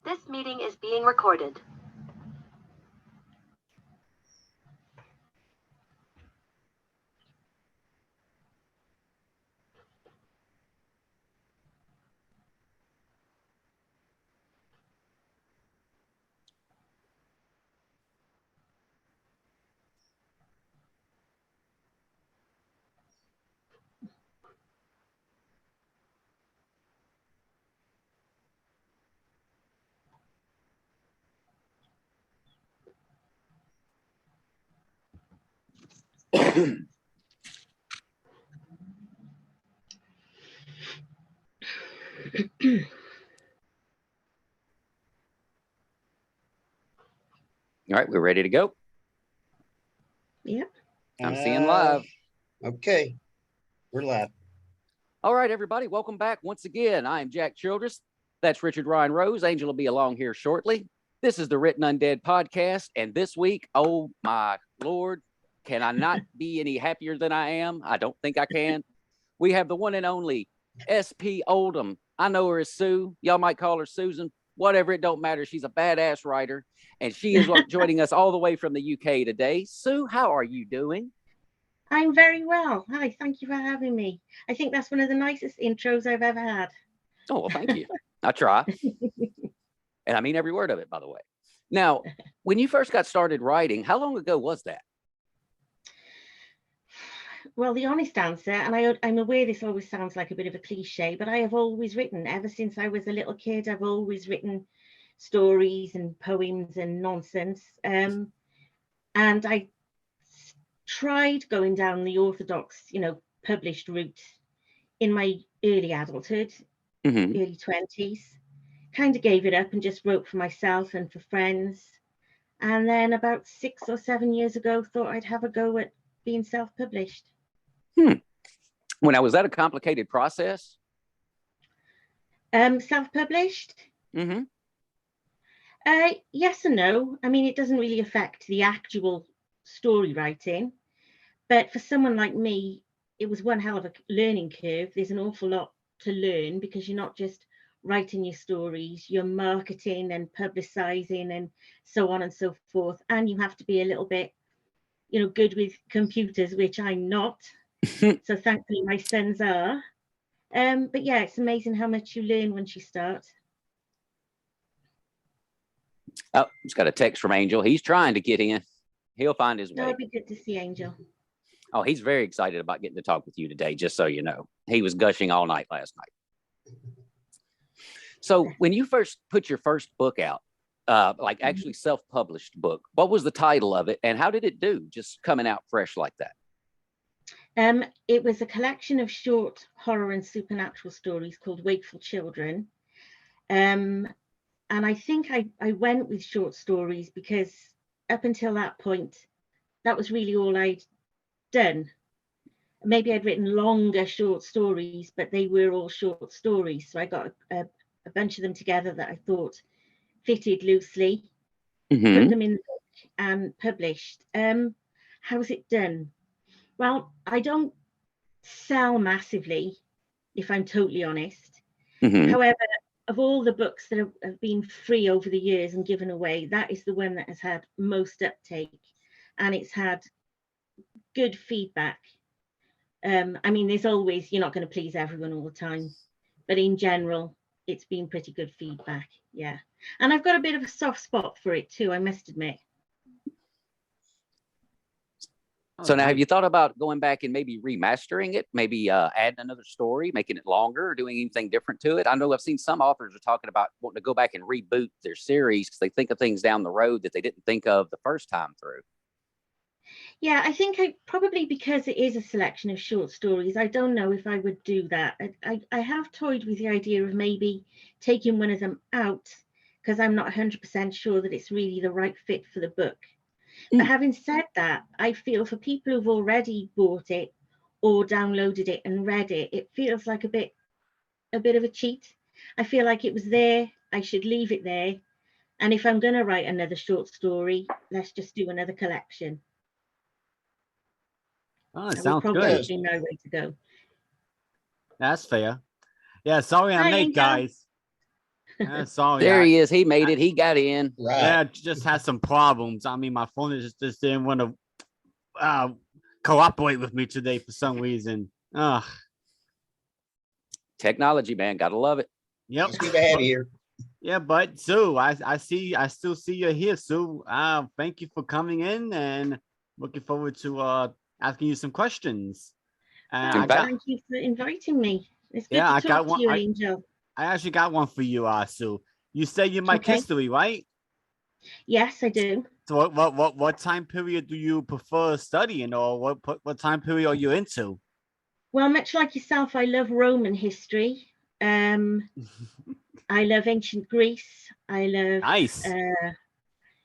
This meeting is being recorded. All right, we're ready to go. Yeah. I'm seeing live. Okay, we're live. All right, everybody, welcome back once again. I am Jack Childress. That's Richard Ryan Rose. Angel will be along here shortly. This is the Written Undead podcast, and this week, oh my Lord, can I not be any happier than I am? I don't think I can. We have the one and only SP Oldham. I know her as Sue. Y'all might call her Susan. Whatever, it don't matter. She's a badass writer, and she is joining us all the way from the UK today. Sue, how are you doing? I'm very well. Hi, thank you for having me. I think that's one of the nicest intros I've ever had. Oh, well, thank you. I try. And I mean every word of it, by the way. Now, when you first got started writing, how long ago was that? Well, the honest answer, and I'm aware this always sounds like a bit of a cliche, but I have always written. Ever since I was a little kid, I've always written stories and poems and nonsense. And I tried going down the orthodox, published route in my early adulthood, early 20s. Kind of gave it up and just wrote for myself and for friends. And then about 6 or 7 years ago, thought I'd have a go at being self-published. Now, was that a complicated process? Self-published? Yes and no. I mean, it doesn't really affect the actual story writing. But for someone like me, it was one hell of a learning curve. There's an awful lot to learn because you're not just writing your stories, you're marketing and publicizing and so on and so forth. And you have to be a little bit, good with computers, which I'm not. So thankfully my sons are. But yeah, it's amazing how much you learn once you start. Oh, just got a text from Angel. He's trying to get in. He'll find his way. It'd be good to see Angel. Oh, he's very excited about getting to talk with you today, just so you know. He was gushing all night last night. So when you first put your first book out, like actually self-published book, what was the title of it and how did it do just coming out fresh like that? It was a collection of short horror and supernatural stories called Wakeful Children. And I think I went with short stories because up until that point, that was really all I'd done. Maybe I'd written longer short stories, but they were all short stories. So I got a bunch of them together that I thought fitted loosely, put them in the book and published. How's it done? Well, I don't sell massively, if I'm totally honest. However, of all the books that have been free over the years and given away, that is the one that has had most uptake, and it's had good feedback. I mean, there's always, you're not going to please everyone all the time, but in general, it's been pretty good feedback. Yeah. And I've got a bit of a soft spot for it too, I must admit. So now, have you thought about going back and maybe remastering it, maybe adding another story, making it longer, or doing anything different to it? I know I've seen some authors are talking about wanting to go back and reboot their series because they think of things down the road that they didn't think of the first time through. Yeah, I think probably because it is a selection of short stories, I don't know if I would do that. I have toyed with the idea of maybe taking one of them out because I'm not 100% sure that it's really the right fit for the book. But having said that, I feel for people who've already bought it or downloaded it and read it, it feels like a bit of a cheat. I feel like it was there. I should leave it there. And if I'm going to write another short story, let's just do another collection. Oh, that sounds good. Be my way to go. That's fair. Yeah, sorry I'm late, guys. Sorry, There he is. He made it. He got in. Right. yeah, just had some problems. I mean, my phone just didn't want to cooperate with me today for some reason. Ugh. Technology, man. Gotta love it. Yep. It's good to have you here. Yeah, but Sue, I still see you here, Sue. Thank you for coming in and looking forward to asking you some questions. And In I fact- got Thank you for inviting me. It's good Yeah, to I talk got to one- you, Angel. I actually got one for you, Sue. You say you like Okay. history, right? Yes, I do. So what time period do you prefer studying, or what time period are you into? Well, much like yourself, I love Roman history. I love ancient Greece. I love Nice.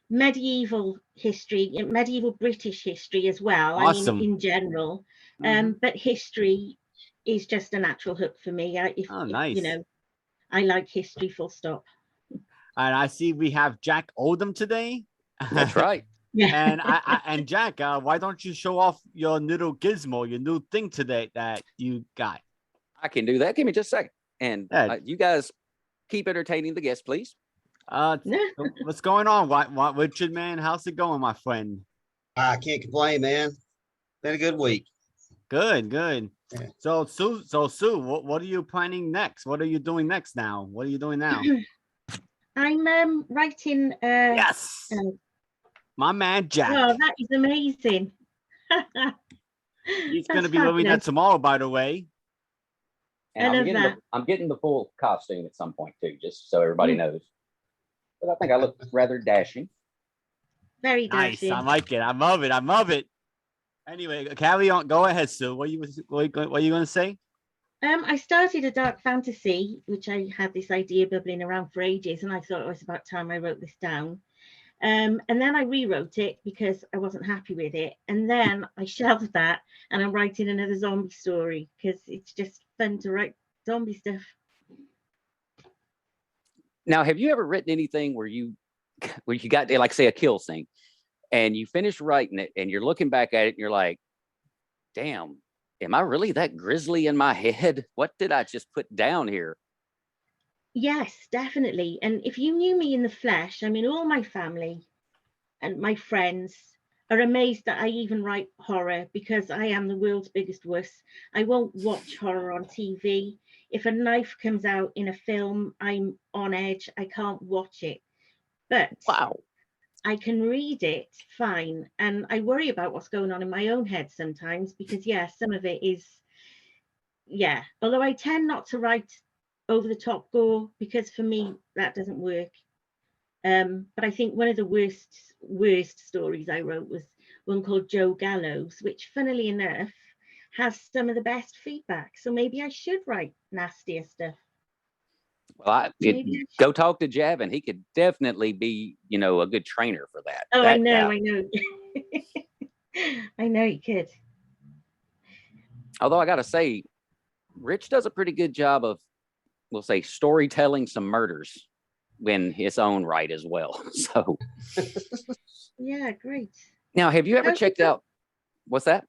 medieval history, medieval British history as well. Awesome. I mean, in general. Mhm. But history is just a natural hook for me. Oh, nice. I like history, full stop. And I see we have Jack Oldham today. That's right. Yeah. And Jack, why don't you show off your little gizmo, your new thing today that you got? I can do that. Give me just a second. And Yeah. you guys keep entertaining the guests, please. What's going on? What, Richard, man? How's it going, my friend? I can't complain, man. Been a good week. Good. Yeah. So Sue, what are you planning next? What are you doing next now? What are you doing now? I'm writing. Yes, my man Jack. Oh, that is amazing. He's That's gonna be doing that fabulous. tomorrow, by the way. And I love that. I'm getting the full costume at some point too, just so everybody knows. But I think I look rather dashing. Very Nice. dashing. I like it. I love it. Anyway, carry on. Go ahead, Sue. What are you gonna say? I started a dark fantasy, which I had this idea bubbling around for ages, and I thought it was about time I wrote this down. And then I rewrote it because I wasn't happy with it. And then I shelved that, and I'm writing another zombie story because it's just fun to write zombie stuff. Now, have you ever written anything where you got like say a kill scene and you finish writing it and you're looking back at it and you're like, damn, am I really that grisly in my head? What did I just put down here? Yes, definitely. And if you knew me in the flesh, I mean, all my family and my friends are amazed that I even write horror because I am the world's biggest wuss. I won't watch horror on TV. If a knife comes out in a film, I'm on edge. I can't watch it. But Wow. I can read it fine. And I worry about what's going on in my own head sometimes because, yeah, some of it is, yeah. Although I tend not to write over the top gore because for me, that doesn't work. But I think one of the worst stories I wrote was one called Joe Gallows, which funnily enough has some of the best feedback. So maybe I should write nastier stuff. Well, Maybe I should. go talk to Javin. He could definitely be, a good trainer for that. Oh, That I know. guy. I know you could. Although I got to say, Rich does a pretty good job of, we'll say, storytelling some murders in his own right as well. So, Yeah, great. now, have you ever How's checked your out? What's that?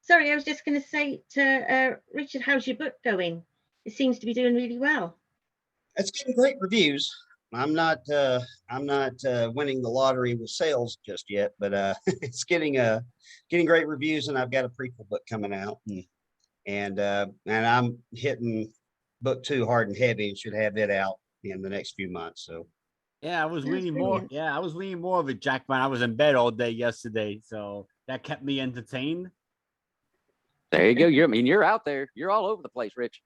Sorry, I was just going to say to Richard, how's your book going? It seems to be doing really well. It's getting great reviews. I'm not winning the lottery with sales just yet, but it's getting great reviews, and I've got a prequel book coming out, and I'm hitting book 2 hard and heavy, and should have it out in the next few months. So Yeah, I was That's reading more. brilliant. Yeah, I was reading more of it, Jack, when I was in bed all day yesterday. So that kept me entertained. There you go. You're out there. You're all over the place, Rich.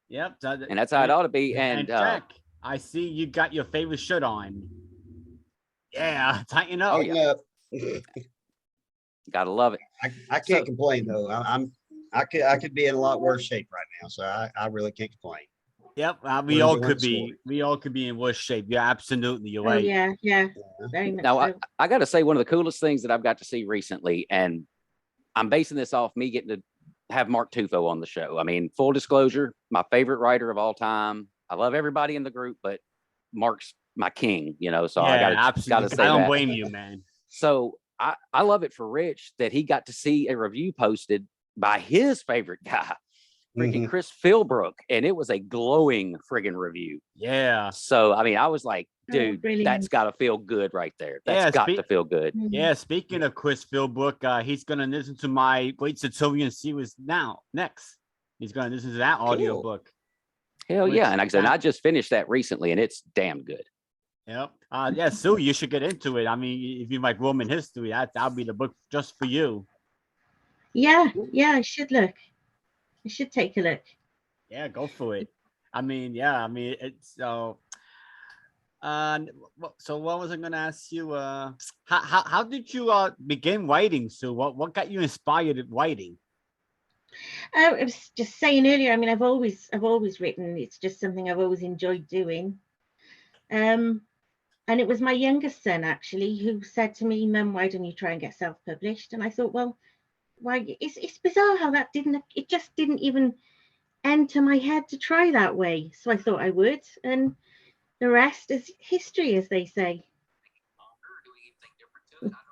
Yep. And that's how it ought to be. And Jack, I see you got your favorite shirt on. Yeah, tighten up. Oh, yeah. Gotta love it. I can't complain though. I could be in a lot worse shape right now, so I really can't complain. Yep, we We're all enjoying could the be. story. We all could be in worse shape. Yeah, absolutely. You're Oh, right. yeah, very much Now, so. I got to say, one of the coolest things that I've got to see recently, and I'm basing this off me getting to have Mark Tufo on the show. I mean, full disclosure, my favorite writer of all time. I love everybody in the group, but Mark's my king, so I got to absolutely. say I don't that. blame you, man. So I love it for Rich that he got to see a review posted by his favorite guy. freaking Mhm. Chris Philbrook, and it was a glowing friggin' review. Yeah. So I mean, I was like, Oh, dude, that's brilliant. got to feel good right there. Yeah, That's got to feel good. Yeah, speaking of Chris Philbrook, he's gonna listen to my Great Sertorian series next. He's gonna listen to that audiobook. Hell Which yeah. And like I said, I just finished that recently and it's damn good. Yep. Yeah, Sue, you should get into it. I mean, if you like Roman history, that'll be the book just for you. Yeah, I should look. I should take a look. Yeah, go for it. I mean, it's so. So what was I gonna ask you? How did you begin writing, Sue? What got you inspired at writing? I was just saying earlier. I mean, I've always written. It's just something I've always enjoyed doing. And it was my youngest son actually who said to me, "Mum, why don't you try and get self-published?" And I thought, well, why? It's bizarre how that it just didn't even enter my head to try that way. So I thought I would, and the rest is history, as they say.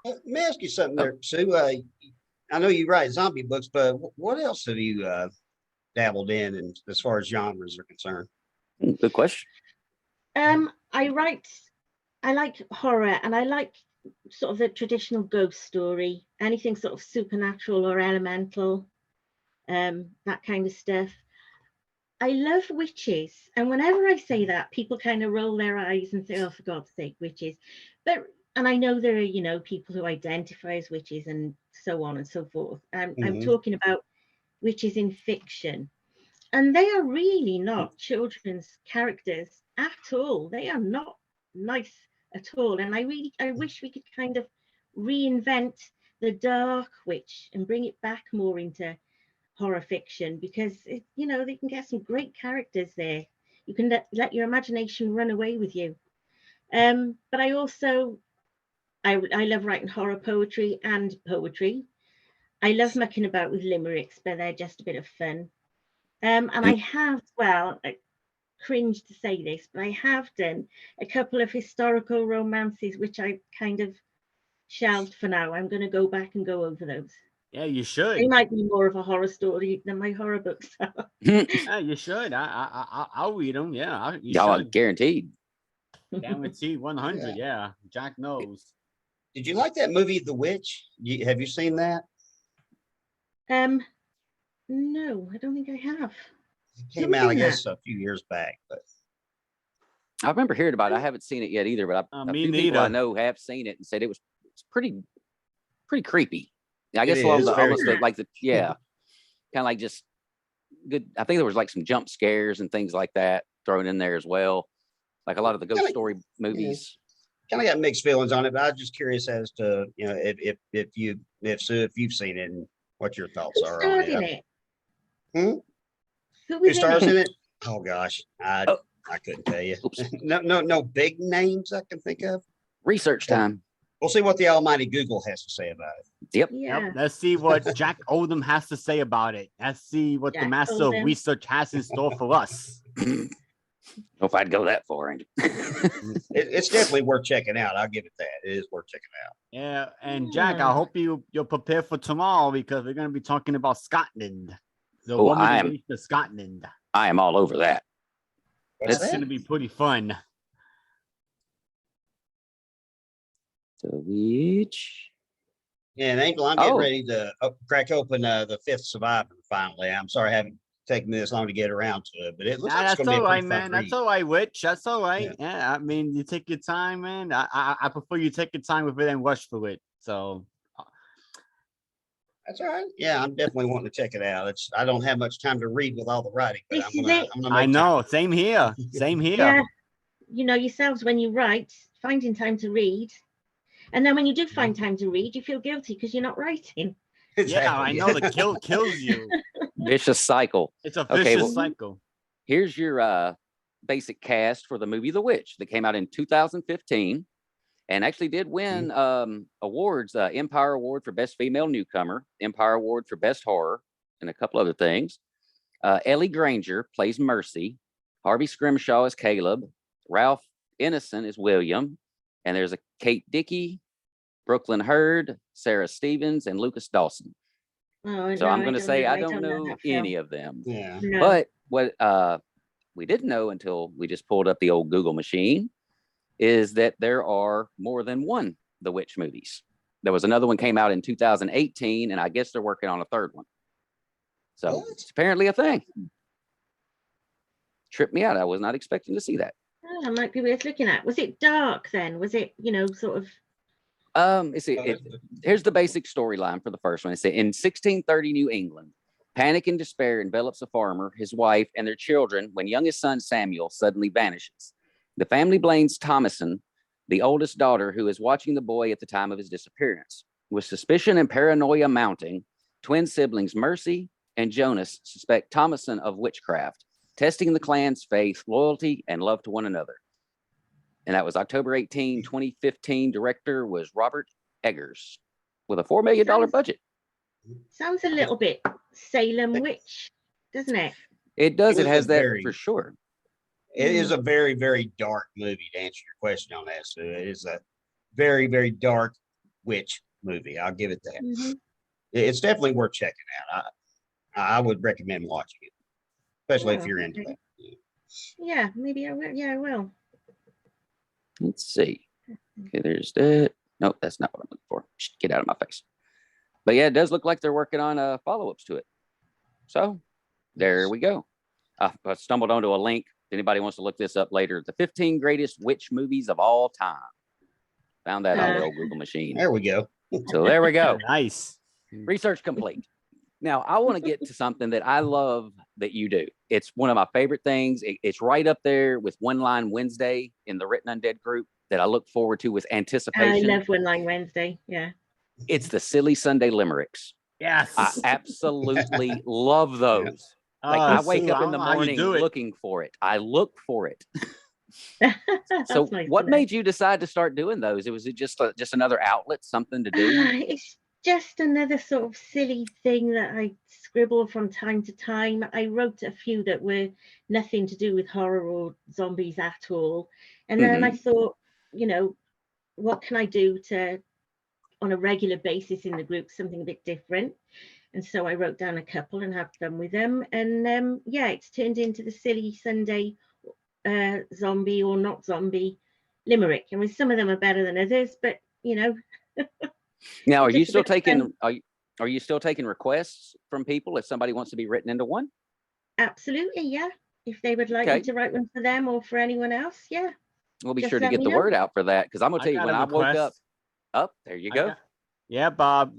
Let me ask you something there, Sue. I know you write zombie books, but what else have you dabbled in, and as far as genres are concerned? Good question. I like horror, and I like sort of the traditional ghost story, anything sort of supernatural or elemental, that kind of stuff. I love witches, and whenever I say that, people kind of roll their eyes and say, "Oh, for God's sake, witches!" And I know there are, people who identify as witches and so on and so forth. I'm talking about witches in fiction, and they are really not children's characters at all. They are not nice at all, and I wish we could kind of reinvent the dark witch and bring it back more into horror fiction, because they can get some great characters there. You can let your imagination run away with you. But I also I love writing horror poetry and poetry. I love mucking about with limericks, but they're just a bit of fun. And I have, well, I cringe to say this, but I have done a couple of historical romances, which I kind of shelved for now. I'm going to go back and go over those. Yeah, you should. They might be more of a horror story than my horror books are. Yeah, you should. I'll read them. Yeah, you should. Guaranteed. Guaranteed 100. Yeah, Jack knows. Did you like that movie, The Witch? Have you seen that? No, I don't think I have. It came out, I guess, a few years back, but I remember hearing about it. I haven't seen it yet either, but a few people I know have seen it and said it's pretty creepy. I guess almost like the kind of like just good. I think there was like some jump scares and things like that thrown in there as well, like a lot of the ghost story movies. Kind of got mixed feelings on it, but I was just curious as to if you've seen it and what your thoughts are on it. Who stars in it? Oh gosh, I couldn't tell you. No big names I can think of. Research time. We'll see what the almighty Google has to say about it. Yep. Yep. Let's see what Jack Oldham has to say about it. Let's see what the master of research has in store for us. I don't know if I'd go that far. It's definitely worth checking out. I'll give it that. It is worth checking out. Yeah, and Jack, I hope you're prepared for tomorrow, because we're going to be talking about Scotland. The woman of Scotland. I am all over that. It's going to be pretty fun. The Witch. Yeah, and Angel, I'm getting ready to crack open the fifth Survivor finally. I'm sorry I haven't taken me this long to get around to it, but it looks like it's going to be a pretty fun read. That's all right, Witch. That's all right. Yeah, I mean, you take your time, man. I prefer you take your time with it and rush for it. So that's all right. Yeah, I'm definitely wanting to check it out. I don't have much time to read with all the writing, but I'm gonna I know. Same here. Same here. Yeah, you know yourselves when you write, finding time to read. And then when you do find time to read, you feel guilty because you're not writing. Exactly. Yeah, I know. The guilt kills you. Vicious cycle. It's a vicious cycle. Here's your basic cast for the movie The Witch that came out in 2015 and actually did win awards, Empire Award for Best Female Newcomer, Empire Award for Best Horror, and a couple other things. Ellie Granger plays Mercy. Harvey Scrimshaw is Caleb. Ralph Ineson is William. And there's a Kate Dickey, Brooklyn Hurd, Sarah Stevens, and Lucas Dawson. Oh, So no, I'm going to say I don't don't know that film. any of them. Yeah. No. But what we didn't know until we just pulled up the old Google machine is that there are more than one The Witch movies. There was another one came out in 2018, and I guess they're working on a third one. So What? it's apparently a thing. Tripped me out. I was not expecting to see that. Oh, that might be worth looking at. Was it dark then? Was it, sort of? Here's the basic storyline for the first one. It said in 1630 New England, panic and despair envelops a farmer, his wife, and their children when youngest son Samuel suddenly vanishes. The family blames Thomason, the oldest daughter, who is watching the boy at the time of his disappearance. With suspicion and paranoia mounting, twin siblings Mercy and Jonas suspect Thomason of witchcraft, testing the clan's faith, loyalty, and love to one another. And that was October 18, 2015. Director was Robert Eggers with a $4 million budget. Sounds a little bit Salem Witch, doesn't it? It does. It has that very, for sure. It is a very, very dark movie to answer your question on that. So it is a very, very dark witch movie. I'll give it that. Mm-hmm. It's definitely worth checking out. I would recommend watching it, especially if you're into that. Yeah, maybe I will. Yeah, I will. Let's see. Okay, there's that. Nope, that's not what I'm looking for. Get out of my face. But yeah, it does look like they're working on follow-ups to it. So there we go. I stumbled onto a link. If anybody wants to look this up later, the 15 greatest witch movies of all time. Found that on the old Google machine. There we go. So there we go. Nice. Research complete. Now, I want to get to something that I love that you do. It's one of my favorite things. It's right up there with One Line Wednesday in the Written Undead group that I look forward to with anticipation. I love One Line Wednesday. Yeah. It's the Silly Sunday Limericks. Yes. I absolutely love those. Like I wake up in the morning looking for it. I look for it. So nice what made you decide to start doing those? Was it just another outlet, something to do? It's just another sort of silly thing that I scribble from time to time. I wrote a few that were nothing to do with horror or zombies at all. And then I thought, what can I do to, on a regular basis in the group, something a bit different? And so I wrote down a couple and have fun with them. And it's turned into the Silly Sunday zombie or not zombie limerick. I mean, some of them are better than others, but Now, are you still taking requests from people if somebody wants to be written into one? Absolutely, yeah. If they would like me to write one for them or for anyone else, yeah. We'll be sure to get the word out for that, because I'm gonna tell you, when I woke up, there you go. Yeah, Bob.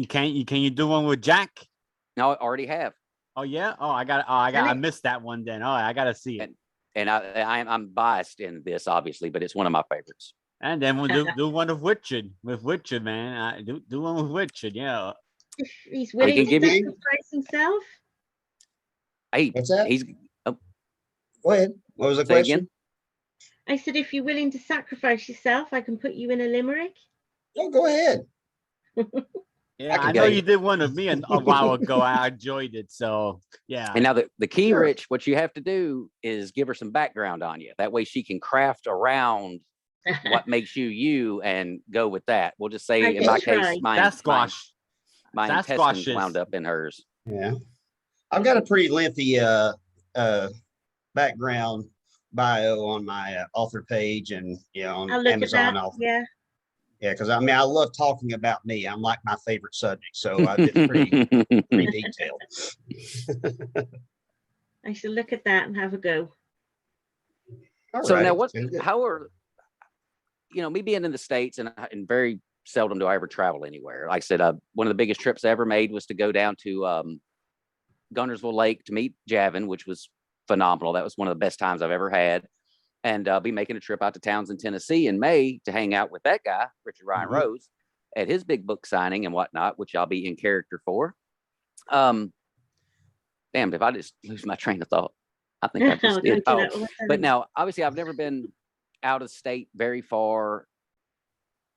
Can you do one with Jack? No, I already have. Oh yeah. I missed that one then. Oh, I gotta see it. And I'm biased in this, obviously, but it's one of my favorites. And then we'll do one of Richard man. Do one with Richard, yeah. If he's willing to sacrifice himself. Hey, what's that? Go ahead. What was the question? Again? I said, if you're willing to sacrifice yourself, I can put you in a limerick. Oh, go ahead. Yeah, I know you did one of me a while ago. I enjoyed it. So yeah. And now the key, Rich, what you have to do is give her some background on you. That way she can craft around what makes you and go with that. We'll just say in my case, my intestines wound up in hers. Yeah. I've got a pretty lengthy background bio on my author page and on Amazon author. Yeah, because I love talking about me. I'm like my favorite subject, so it's pretty detailed. I shall look at that and have a go. Now, how are me being in the States and very seldom do I ever travel anywhere. Like I said, one of the biggest trips I ever made was to go down to Gunnersville Lake to meet Javin, which was phenomenal. That was one of the best times I've ever had. And I'll be making a trip out to Townsend, Tennessee in May to hang out with that guy, Richard Ryan Rose, at his big book signing and whatnot, which I'll be in character for. Damned if I just lose my train of thought. I think I just did. But now, obviously, I've never been out of state very far.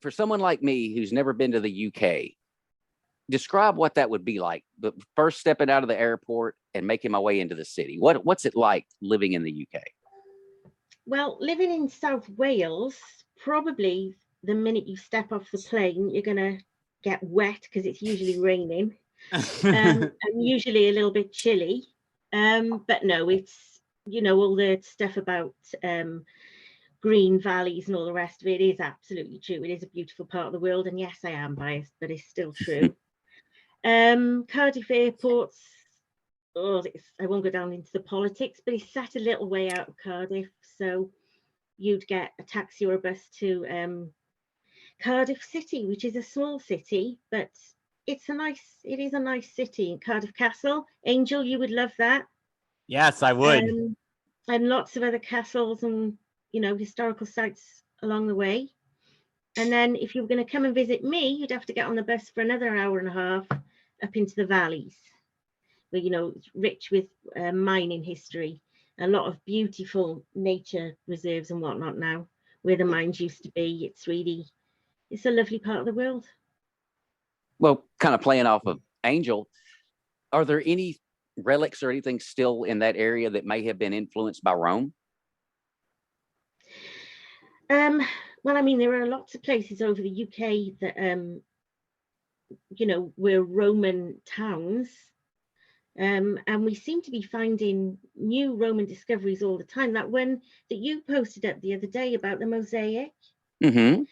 For someone like me who's never been to the UK, describe what that would be like. But first stepping out of the airport and making my way into the city. What's it like living in the UK? Well, living in South Wales, probably the minute you step off the plane, you're going to get wet because it's usually raining. and usually a little bit chilly. But no, it's, you know, all the stuff about green valleys and all the rest of it is absolutely true. It is a beautiful part of the world, and yes, I am biased, but it's still true. Cardiff Airport's, I won't go down into the politics, but it's sat a little way out of Cardiff, so you'd get a taxi or a bus to Cardiff City, which is a small city, but it is a nice city. Cardiff Castle, Angel, you would love that. Yes, I would. And lots of other castles and, you know, historical sites along the way. And then if you were going to come and visit me, you'd have to get on the bus for another hour and a half up into the valleys, where, you know, it's rich with mining history, a lot of beautiful nature reserves and whatnot now, where the mines used to be. It's a lovely part of the world. Well, kind of playing off of Angel, are there any relics or anything still in that area that may have been influenced by Rome? Well, I mean, there are lots of places over the UK that, you know, were Roman towns. And we seem to be finding new Roman discoveries all the time. That one that you posted up the other day about the mosaic. Mm-hmm.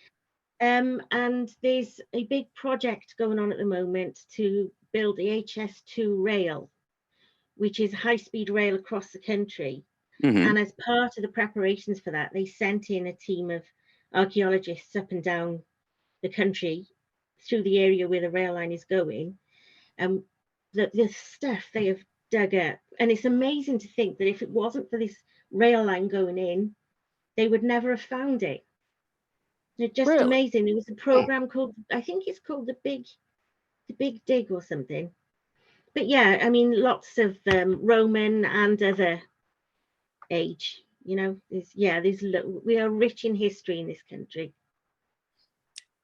And there's a big project going on at the moment to build the HS2 rail, which is high-speed rail across the country. Mm-hmm. And as part of the preparations for that, they sent in a team of archaeologists up and down the country through the area where the rail line is going. And the stuff they have dug up, and it's amazing to think that if it wasn't for this rail line going in, they would never have found it. It's just Really? amazing. There was a program called, I think it's called the Big Dig or something. But yeah, I mean, lots of Roman and other age. You know, we are rich in history in this country.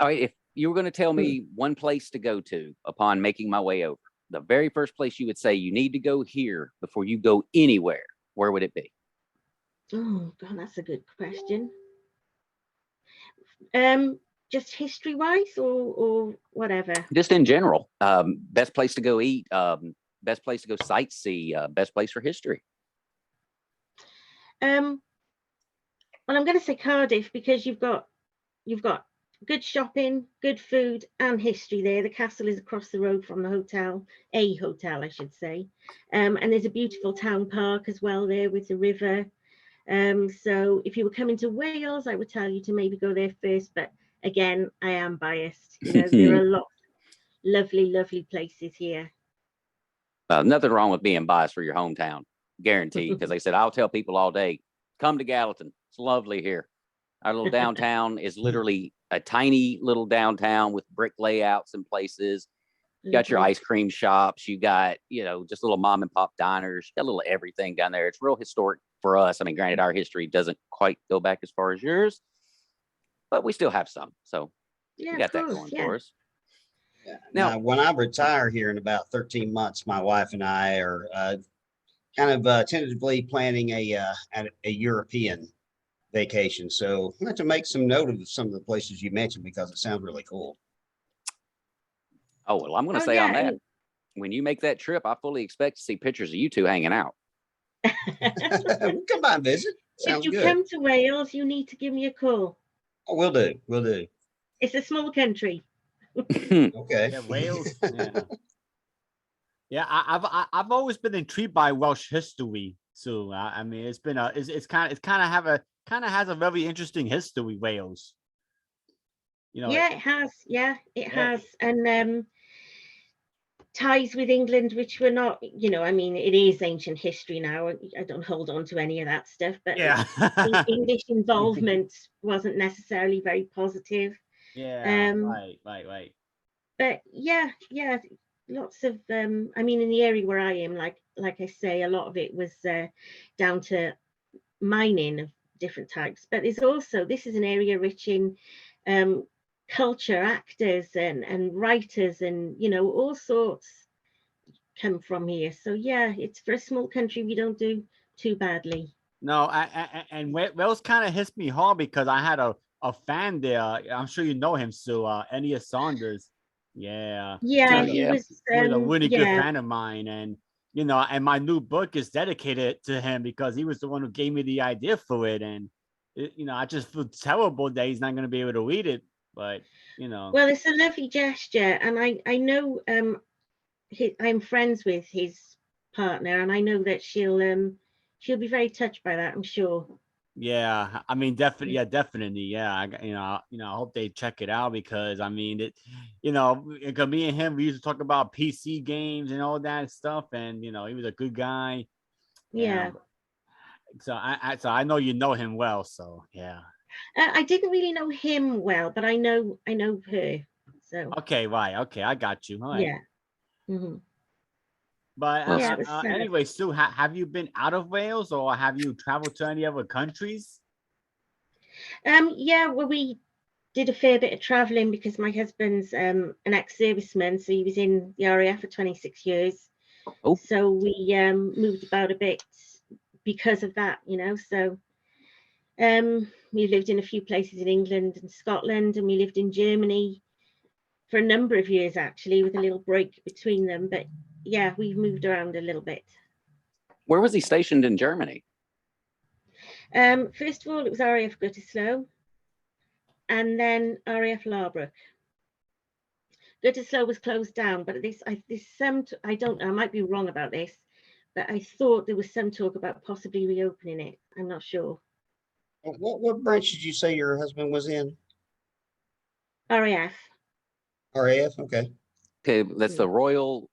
All right, if you were going to tell me one place to go to upon making my way over, the very first place you would say you need to go here before you go anywhere, where would it be? Oh God, that's a good question. Just history wise or whatever? Just in general. Best place to go eat, best place to go sightsee, best place for history. Well, I'm going to say Cardiff because you've got good shopping, good food, and history there. The castle is across the road from the hotel, a hotel, I should say. And there's a beautiful town park as well there with the river. So if you were coming to Wales, I would tell you to maybe go there first. But again, I am biased. You know, there are a lot of lovely places here. Nothing wrong with being biased for your hometown, guaranteed. Because they said, I'll tell people all day, come to Gallatin. It's lovely here. Our little downtown is literally a tiny little downtown with brick layouts and places. You got your ice cream shops. You got, you know, just little mom and pop diners. You got a little everything down there. It's real historic for us. I mean, granted, our history doesn't quite go back as far as yours, but we still have some. So we got that going for us. Yeah. Now, when I retire here in about 13 months, my wife and I are kind of tentatively planning a European vacation. So I have to make some note of some of the places you mentioned because it sounds really cool. Oh, well, I'm going to say on that, when you make that trip, I fully expect to see pictures of you two hanging out. Come by and visit. Sounds if you good. come to Wales, you need to give me a call. Oh, we'll do. It's a small country. Okay. Yeah, Wales. Yeah. Yeah, I've always been intrigued by Welsh history. So I mean, it's been it's kind of has a very interesting history, Wales. You know. Yeah, it has. Yeah, it has, and ties with England, which were not, you know, I mean, it is ancient history now. I don't hold on to any of that stuff, but yeah, English involvement wasn't necessarily very positive. Yeah, right. But yeah, lots of I mean, in the area where I am, like I say, a lot of it was down to mining of different types. But there's also, this is an area rich in culture, actors and writers, and you know, all sorts come from here. So yeah, it's, for a small country, we don't do too badly. No, and Wales kind of hits me hard because I had a fan there. I'm sure you know him, so Enya Saunders. Yeah. Yeah, Oh, he yeah. was. He was a really good Yeah, fan of mine, and and my new book is dedicated to him because he was the one who gave me the idea for it, and I just feel terrible that he's not going to be able to read it, but well, it's a lovely gesture, and I know I'm friends with his partner, and I know that she'll be very touched by that, I'm sure. yeah, I mean, definitely, yeah. I hope they check it out because I mean, because me and him, we used to talk about PC games and all that stuff, and he was a good guy. Yeah. So I know you know him well, so yeah. I didn't really know him well, but I know her. So Okay, right. Okay, I got you. All right. yeah. Hmm. But Well, Yeah, it was sad. anyway, Sue, have you been out of Wales or have you traveled to any other countries? Yeah, well, we did a fair bit of traveling because my husband's an ex-serviceman, so he was in the RAF for 26 years. Oh. So we moved about a bit because of that, So we lived in a few places in England and Scotland, and we lived in Germany for a number of years, actually, with a little break between them. But yeah, we've moved around a little bit. Where was he stationed in Germany? First of all, it was RAF Gütersloh, and then RAF Larbrook. Gütersloh was closed down, but I don't know, I might be wrong about this, but I thought there was some talk about possibly reopening it. I'm not sure. What branch did you say your husband was in? RAF. RAF. Okay. Okay, that's the Royal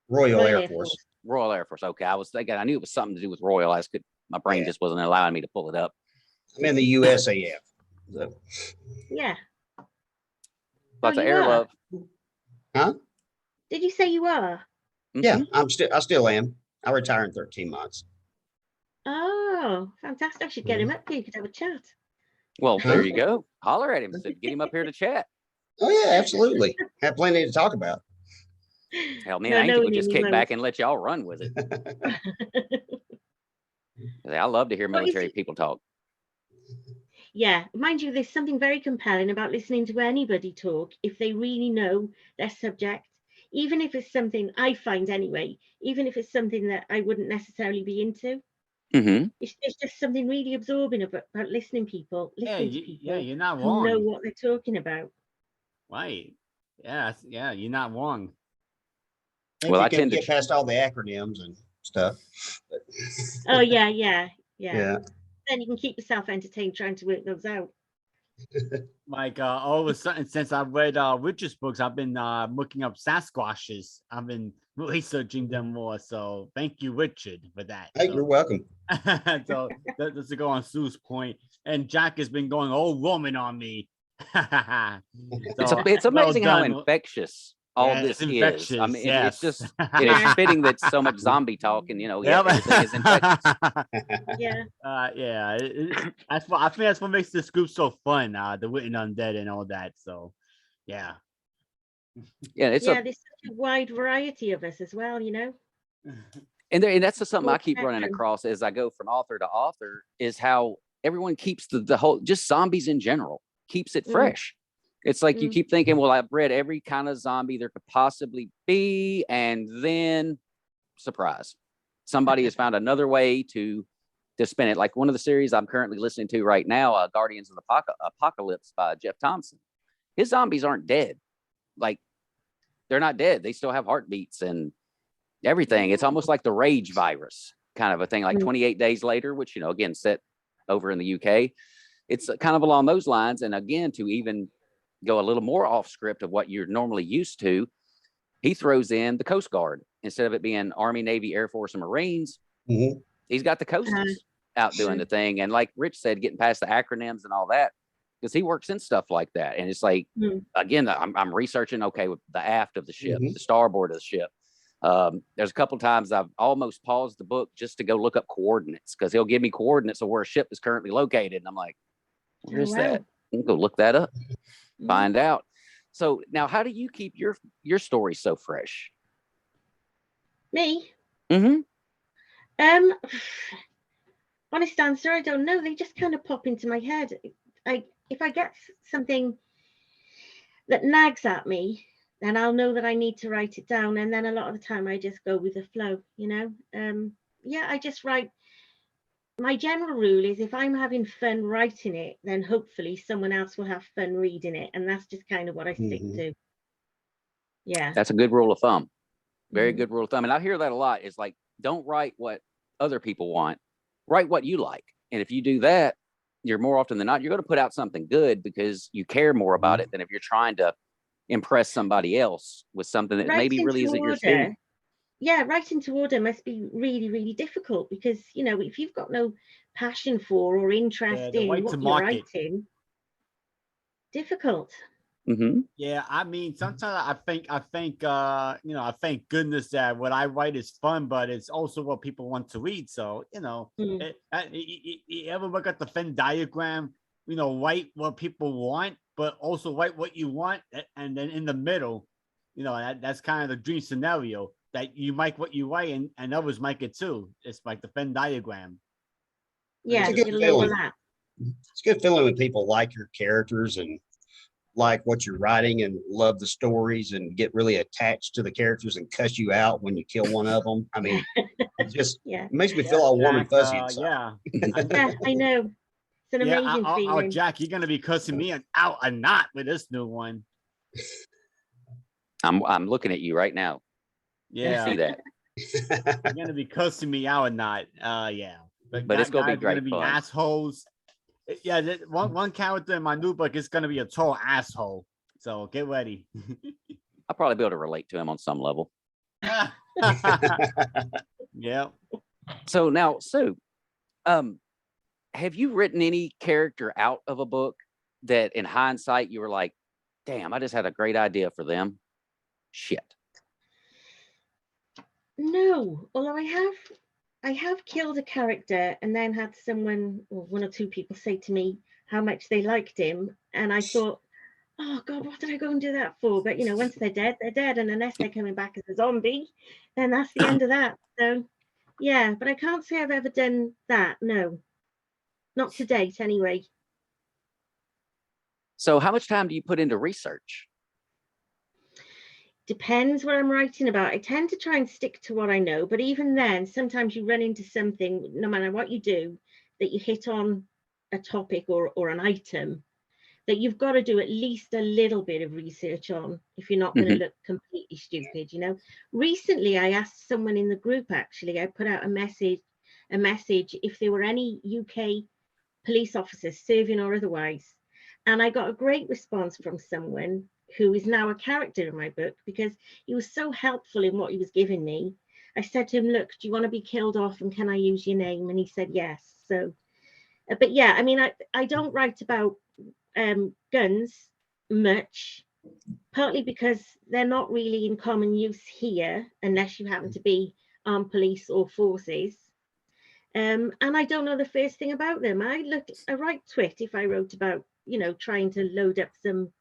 Royal Air Air Force. Force. Royal Air Force. Okay, I was thinking I knew it was something to do with Royal. My brain Yeah. just wasn't allowing me to pull it up. I'm in the USAF. So. Yeah. Lots Oh, of you air are? love. Huh? Did you say you are? Yeah, I still am. I retire in 13 months. Oh, fantastic. I should get him up here. You could have a chat. Well, there you go. Holler at him. So get him up here to chat. Oh yeah, absolutely. Have plenty to talk about. Hell, me and Angel would just kick back and let y'all run with it. I love to hear military people talk. Yeah, mind you, there's something very compelling about listening to anybody talk if they really know their subject, even if it's something I find anyway, even if it's something that I wouldn't necessarily be into. Mm-hmm. It's just something really absorbing about listening to people You're not who know wrong. what they're talking about. Right. Yeah, you're not wrong. If you can get past all the acronyms and stuff. But... Oh yeah. Yeah. Then you can keep yourself entertained trying to work those out. Like all of a sudden, since I've read Richard's books, I've been looking up Sasquatches. I've been researching them more. So thank you, Richard, for that. Hey, you're welcome. So that's to go on Sue's point. And Jack has been going all Roman on me. So, it's amazing well how infectious all this is. I mean, yes. it's just it is fitting that so much zombie talk and everything is infectious. Yeah. That's what I think. That's what makes this group so fun. The written undead and all that. So, yeah. Yeah, there's such a wide variety of us as well, And that's just something I keep running across as I go from author to author is how everyone keeps the whole, just zombies in general, keeps it fresh. It's like you keep thinking, well, I've read every kind of zombie there could possibly be. And then surprise, somebody has found another way to spin it. Like one of the series I'm currently listening to right now, Guardians of the Apocalypse by Jeff Thompson. His zombies aren't dead. Like they're not dead. They still have heartbeats and everything. It's almost like the rage virus kind of a thing, like 28 days later, which, again, set over in the UK. It's kind of along those lines. And again, to even go a little more off script of what you're normally used to, he throws in the Coast Guard instead of it being Army, Navy, Air Force, and Marines. Mm-hmm. He's got the coasters out doing the thing. And like Rich said, getting past the acronyms and all that, because he works in stuff like that. And it's like, again, I'm researching, okay, with the aft of the ship, the starboard of the ship. There's a couple of times I've almost paused the book just to go look up coordinates because he'll give me coordinates of where a ship is currently located. And I'm like, where is that? You can go look that up, find out. So now, how do you keep your story so fresh? Me? Honest answer, I don't know. They just kind of pop into my head. If I get something that nags at me, then I'll know that I need to write it down. And then a lot of the time I just go with the flow, you know. Yeah, I just write. My general rule is if I'm having fun writing it, then hopefully someone else will have fun reading it. And that's just kind of what I stick to. Yeah. That's a good rule of thumb. Very Mhm. good rule of thumb. And I hear that a lot. It's like, don't write what other people want. Write what you like. And if you do that, you're more often than not, you're going to put out something good because you care more about it than if you're trying to impress somebody else with something that maybe really isn't your speed. Yeah, writing to order must be really, really difficult because, you know, if you've got no passion for or interest the in way to what you're market. writing, difficult. Mm-hmm. Yeah, I mean, sometimes I think, you know, I thank goodness that what I write is fun, but it's also what people want to read. So, you know, you ever look at the Venn diagram, you know, write what people want, but also write what you want. And then in the middle, you know, that's kind of the dream scenario that you like what you write and others like it too. It's like the Venn diagram. Yeah, It's a good it'll feeling. overlap. It's a good feeling when people like your characters and like what you're writing and love the stories and get really attached to the characters and cuss you out when you kill one of them. I mean, it just it makes me feel all warm and fuzzy inside. Yeah. Yeah, I know. It's an amazing feeling. Jack, you're gonna be cussing me out a knot with this new one. I'm looking at you right now. Yeah, I see that. You're gonna be cussing me out a knot. Yeah, but it's gonna be great be fun. assholes. Yeah, one character in my new book is gonna be a total asshole. So get ready. I'll probably be able to relate to him on some level. Yeah. So now, Sue, have you written any character out of a book that in hindsight you were like, damn, I just had a great idea for them? Shit. No, although I have killed a character and then had someone or one or two people say to me how much they liked him, and I thought, oh God, what did I go and do that for? But you know, once they're dead, and unless they're coming back as a zombie, then that's the end of that. So yeah, but I can't say I've ever done that. No, not to date anyway. So how much time do you put into research? Depends what I'm writing about. I tend to try and stick to what I know, but even then, sometimes you run into something, no matter what you do, that you hit on a topic or an item that you've got to do at least a little bit of research on if you're not going to look completely stupid, you know. Recently, I asked someone in the group, actually, I put out a message if there were any UK police officers, serving or otherwise, and I got a great response from someone who is now a character in my book because he was so helpful in what he was giving me. I said to him, look, do you want to be killed off and can I use your name? And he said yes. So but yeah, I mean, I don't write about guns much, partly because they're not really in common use here unless you happen to be armed police or forces. And I don't know the first thing about them. I write twit if I wrote about, you know, trying to load up some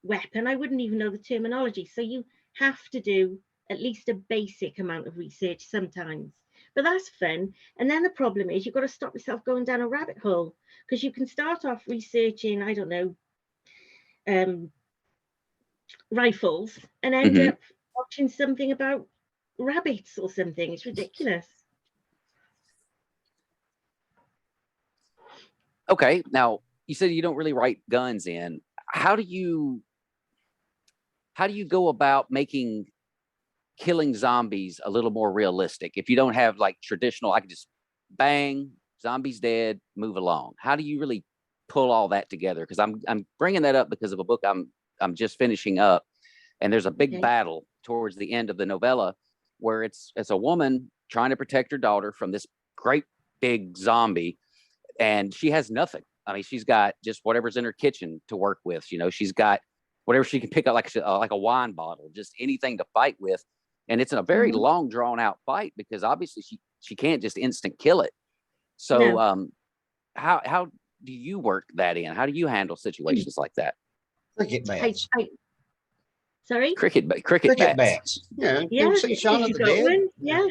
weapon. I wouldn't even know the terminology. So you have to do at least a basic amount of research sometimes. But that's fun. And then the problem is you've got to stop yourself going down a rabbit hole because you can start off researching, I don't know, rifles and end up watching something about rabbits or something. It's ridiculous. Okay, now you said you don't really write guns in. How do you go about making killing zombies a little more realistic? If you don't have like traditional, I can just bang, zombies dead, move along. How do you really pull all that together? Because I'm bringing that up because of a book I'm just finishing up, and there's a big battle towards the end of the novella where it's a woman trying to protect her daughter from this great big zombie, and she has nothing. I mean, she's got just whatever's in her kitchen to work with. You know, she's got whatever she can pick up, like a wine bottle, just anything to fight with. And it's a very long, drawn out fight because obviously she can't just instant kill it. So how do you work that in? How do you handle situations like that? Cricket bats. Sorry? Cricket bats. Yeah. Yeah. See Shaun of the Dead?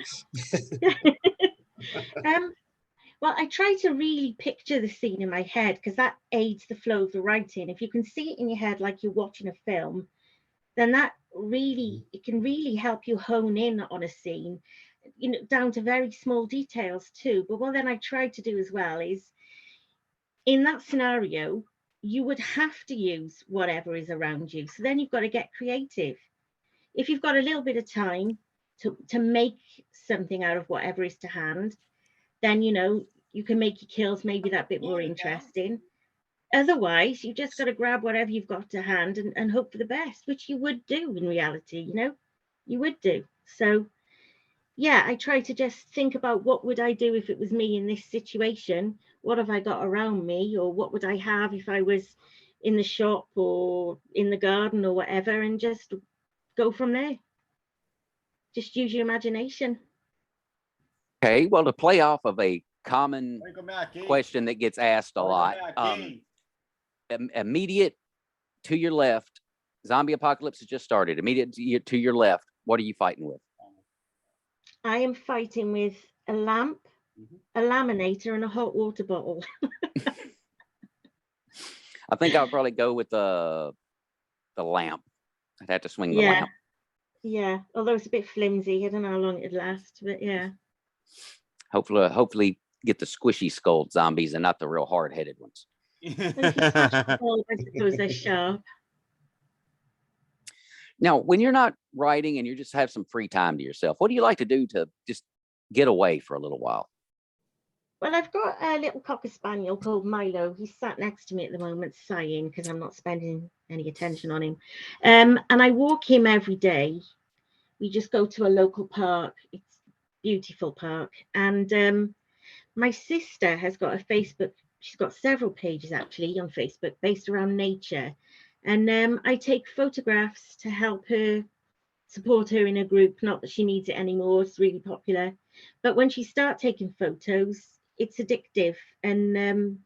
Yeah. Well, I try to really picture the scene in my head because that aids the flow of the writing. If you can see it in your head like you're watching a film, then that really, it can really help you hone in on a scene, you know, down to very small details too. But what then I tried to do as well is, in that scenario, you would have to use whatever is around you. So then you've got to get creative. If you've got a little bit of time to make something out of whatever is to hand, then, you know, you can make your kills maybe that bit more interesting. Otherwise, you just got to grab whatever you've got to hand and hope for the best, which you would do in reality, you know, you would do. So yeah, I try to just think about what would I do if it was me in this situation? What have I got around me? Or what would I have if I was in the shop or in the garden or whatever, and just go from there. Just use your imagination. Okay, well, to play off of a common question that gets asked a lot, immediate to your left, zombie apocalypse has just started. Immediate to your left, what are you fighting with? I am fighting with a lamp, a laminator, and a hot water bottle. I think I'll probably go with the lamp. I'd have to swing the lamp. Yeah, although it's a bit flimsy. I don't know how long it'd last, but yeah. Hopefully get the squishy skulled zombies and not the real hard-headed ones. Well, if you smash the ball, I suppose they're sharp. Now, when you're not writing and you just have some free time to yourself, what do you like to do to just get away for a little while? Well, I've got a little cocker spaniel called Milo. He's sat next to me at the moment, sighing because I'm not spending any attention on him. And I walk him every day. We just go to a local park. It's a beautiful park. And my sister has got a Facebook. She's got several pages actually on Facebook based around nature. And I take photographs to help her, support her in a group. Not that she needs it anymore. It's really popular. But when she starts taking photos, it's addictive. And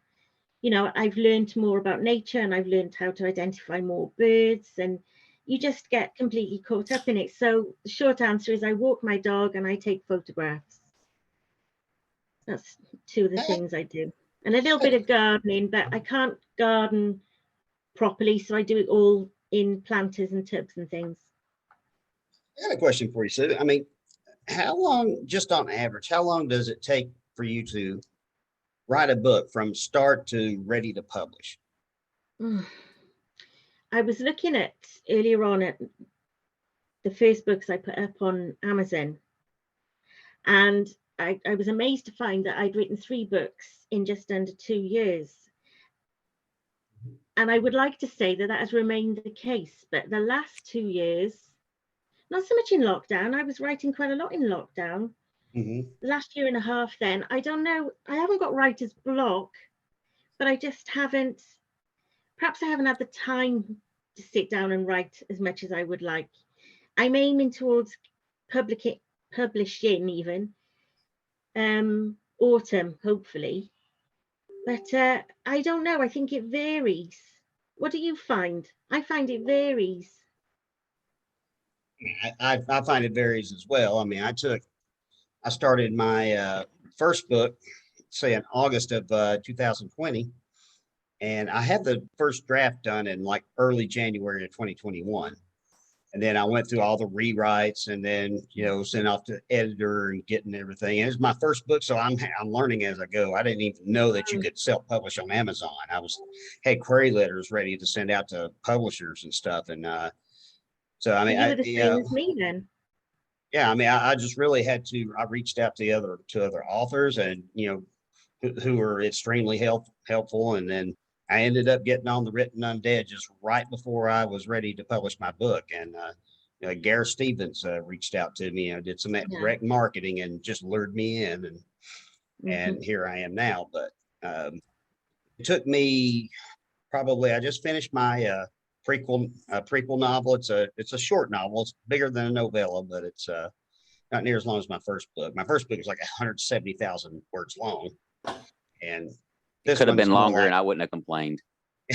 you know, I've learned more about nature, and I've learned how to identify more birds, and you just get completely caught up in it. So the short answer is I walk my dog and I take photographs. That's two of the things I do. And a little bit of gardening, but I can't garden properly, so I do it all in planters and tubs and things. I got a question for you, Sue. I mean, how long, just on average, how long does it take for you to write a book from start to ready to publish? I was looking at earlier on at the first books I put up on Amazon, and I was amazed to find that I'd written 3 books in just under 2 years. And I would like to say that that has remained the case, but the last 2 years, not so much in lockdown. I was writing quite a lot in lockdown. The last year and a half then, I don't know, I haven't got writer's block, but I just haven't, perhaps I haven't had the time to sit down and write as much as I would like. I'm aiming towards publishing even autumn, hopefully. But I don't know, I think it varies. What do you find? I find it varies. I find it varies as well. I mean, I started my first book, say in August of 2020, and I had the first draft done in like early January of 2021. And then I went through all the rewrites and then, you know, sent off to editor and getting everything. And it's my first book, so I'm learning as I go. I didn't even know that you could self-publish on Amazon. Had query letters ready to send out to publishers and stuff. And so I mean, you were the same as me then. Yeah, I mean, I just really had to. I reached out to other authors, and you know, who were extremely helpful, and then I ended up getting on the Written Undead just right before I was ready to publish my book. And Gareth Stevens reached out to me and did some direct marketing and just lured me in, and here I am now. But it took me probably. I just finished my prequel novel. It's a short novel. It's bigger than a novella, but it's not near as long as my first book. My first book is like 170,000 words long, and this could have been longer, and I wouldn't have complained.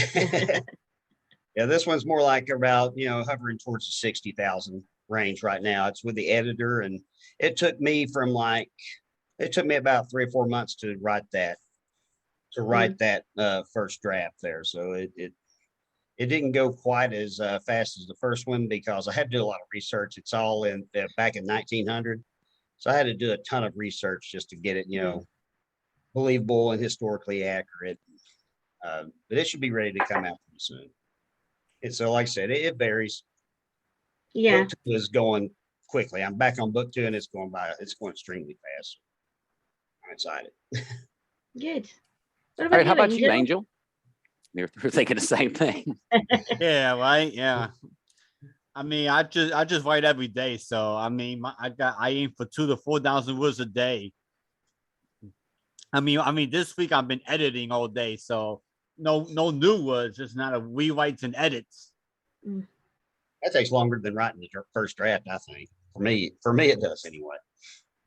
Yeah, this one's more like about, you know, hovering towards the 60,000 range right now. It's with the editor, and it took me about 3 or 4 months to write that first draft there. So it didn't go quite as fast as the first one because I had to do a lot of research. It's all in back in 1900. So I had to do a ton of research just to get it, believable and historically accurate. But it should be ready to come out pretty soon. And so, like I said, it varies. Yeah. Book 2 is going quickly. I'm back on book 2 and it's going extremely fast. I'm excited. Good. What All about right, you, how about you, Angel? Angel? We're thinking the same thing. Yeah, right. Yeah. I mean, I just write every day, so I mean, I aim for 2,000 to 4,000 words a day. I mean, this week I've been editing all day, so no new words, just not a rewrites and edits. That takes longer than writing the first draft, I think. For me, it does anyway.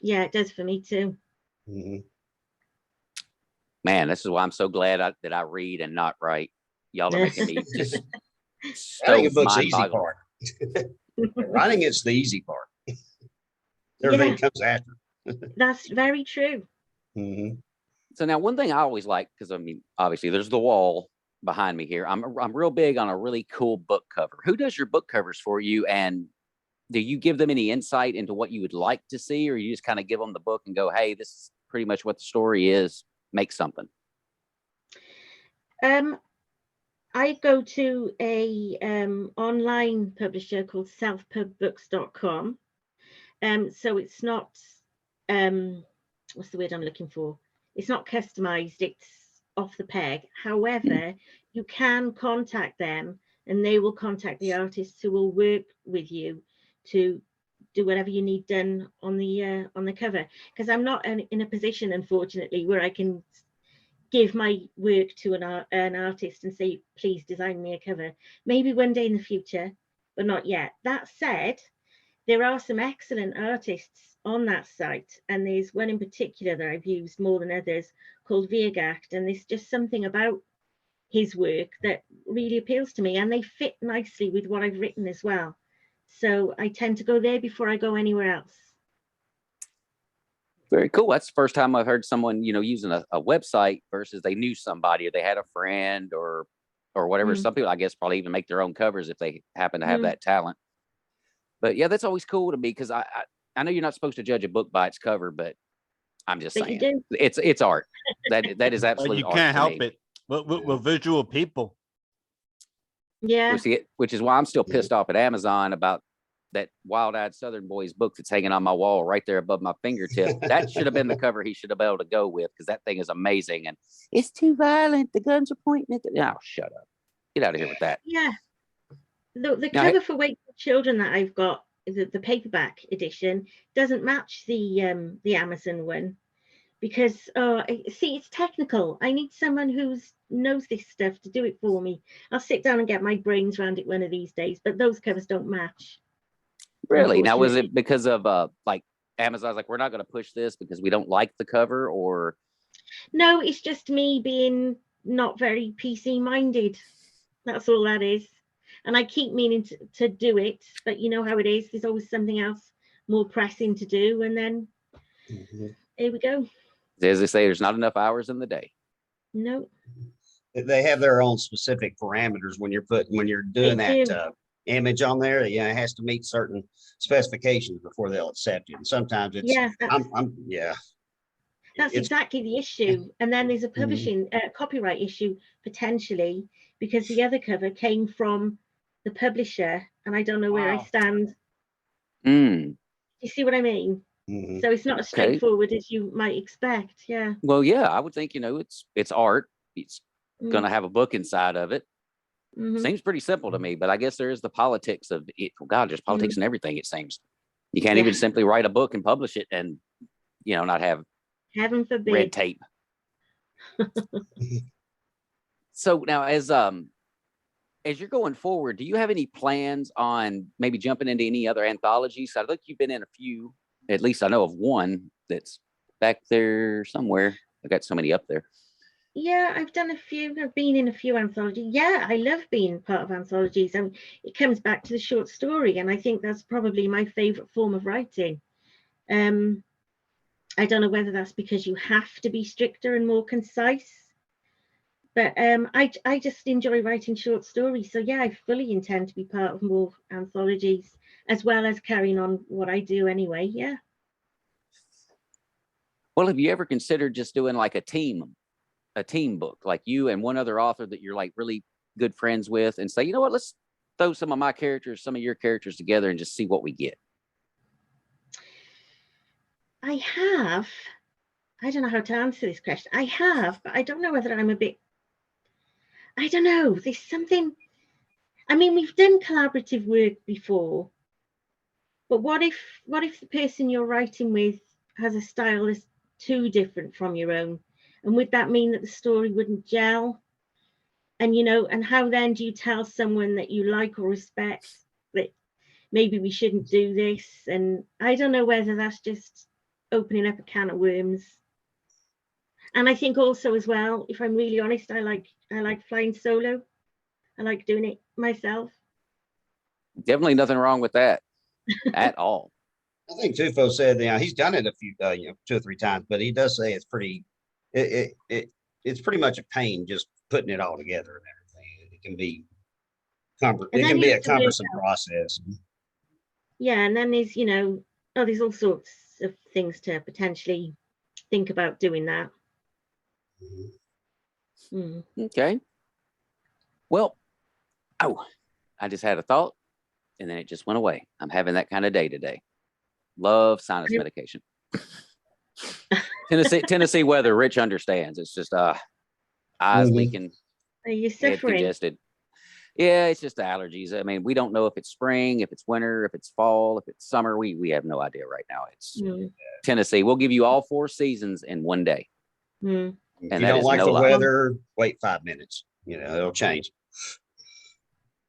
Yeah, it does for me too. Mm-hmm. Man, this is why I'm so glad that I read and not write. Y'all are making me just Writing a so book's the easy mind-boggling. part. Writing it's the easy part. Everything comes after. That's very true. Mm-hmm. So now, one thing I always like, because I mean, obviously, there's the wall behind me here. I'm real big on a really cool book cover. Who does your book covers for you, and do you give them any insight into what you would like to see, or you just kind of give them the book and go, "Hey, this is pretty much what the story is. Make something." I go to a online publisher called selfpubbooks.com. So it's not what's the word I'm looking for? It's not customized, it's off the peg. However, you can contact them and they will contact the artists who will work with you to do whatever you need done on the cover, because I'm not in a position, unfortunately, where I can give my work to an artist and say, please design me a cover. Maybe one day in the future, but not yet. That said, there are some excellent artists on that site, and there's one in particular that I've used more than others called Viergacht, and there's just something about his work that really appeals to me, and they fit nicely with what I've written as well. So I tend to go there before I go anywhere else. Very cool. That's the first time I've heard someone, using a website versus they knew somebody or they had a friend or whatever. Some people, I guess, probably even make their own covers if they happen to have that talent. But yeah, that's always cool to me because I know you're not supposed to judge a book by its cover, but I'm just saying it's art. That is absolute you art. Can't help me. it. We're visual people. Yeah. Which is why I'm still pissed off at Amazon about that Wild-Eyed Southern Boys book that's hanging on my wall right there above my fingertip. That should have been the cover he should have been able to go with, because that thing is amazing. And it's too violent. The guns are pointing at the... Oh, shut up. Get out of here with that. Yeah. The cover for Wakeful Children that I've got, the paperback edition, doesn't match the Amazon one, because see, it's technical. I need someone who knows this stuff to do it for me. I'll sit down and get my brains around it one of these days, but those covers don't match. Really? Now, was it because of like Amazon's like, we're not going to push this because we don't like the cover, or? No, it's just me being not very PC minded. That's all that is. And I keep meaning to do it, but you know how it is. There's always something else more pressing to do, and then here we go. As they say, there's not enough hours in the day. No. They have their own specific parameters when you're doing that image on there. Yeah, it has to meet certain specifications before they'll accept it. And sometimes it's That's exactly the issue. And then there's a publishing copyright issue potentially, because the other cover came from the publisher, and I don't know where I stand. You see what I mean? So it's not as straightforward as you might expect. Yeah. Well, yeah, I would think, it's art. It's going to have a book inside of it. Seems pretty simple to me, but I guess there is the politics of it. Oh God, there's politics in everything, it seems. You can't even simply write a book and publish it and, not have heaven forbid red tape. So now, as you're going forward, do you have any plans on maybe jumping into any other anthologies? I think you've been in a few. At least I know of one that's back there somewhere. I've got so many up there. Yeah, I've done a few. I've been in a few anthologies. Yeah, I love being part of anthologies. And it comes back to the short story, and I think that's probably my favorite form of writing. I don't know whether that's because you have to be stricter and more concise, But I just enjoy writing short stories. So yeah, I fully intend to be part of more anthologies, as well as carrying on what I do anyway. Yeah. Well, have you ever considered just doing like a team book, like you and one other author that you're like really good friends with, and say, you know what, let's throw some of my characters, some of your characters together and just see what we get? I have. I don't know how to answer this question. I have, but I don't know whether I'm a bit. I don't know. There's something. I mean, we've done collaborative work before, but what if the person you're writing with has a style that's too different from your own, and would that mean that the story wouldn't gel? And and how then do you tell someone that you like or respect that maybe we shouldn't do this? And I don't know whether that's just opening up a can of worms. And I think also as well, if I'm really honest, I like flying solo. I like doing it myself. Definitely nothing wrong with that at all. I think Tufo said, he's done it a few, 2 or 3 times, but he does say it's pretty, it's pretty much a pain just putting it all together and everything. It can be, a cumbersome process. Yeah, and then there's there's all sorts of things to potentially think about doing that. Okay. Well, I just had a thought and then it just went away. I'm having that kind of day today. Love sinus medication. Tennessee weather, Rich understands. It's just eyes leaking. Are you head suffering? congested. Yeah, it's just the allergies. I mean, we don't know if it's spring, if it's winter, if it's fall, if it's summer. We have no idea right now. It's Tennessee. We'll give you all 4 seasons in one day. And if you don't like the weather, wait 5 minutes. It'll change.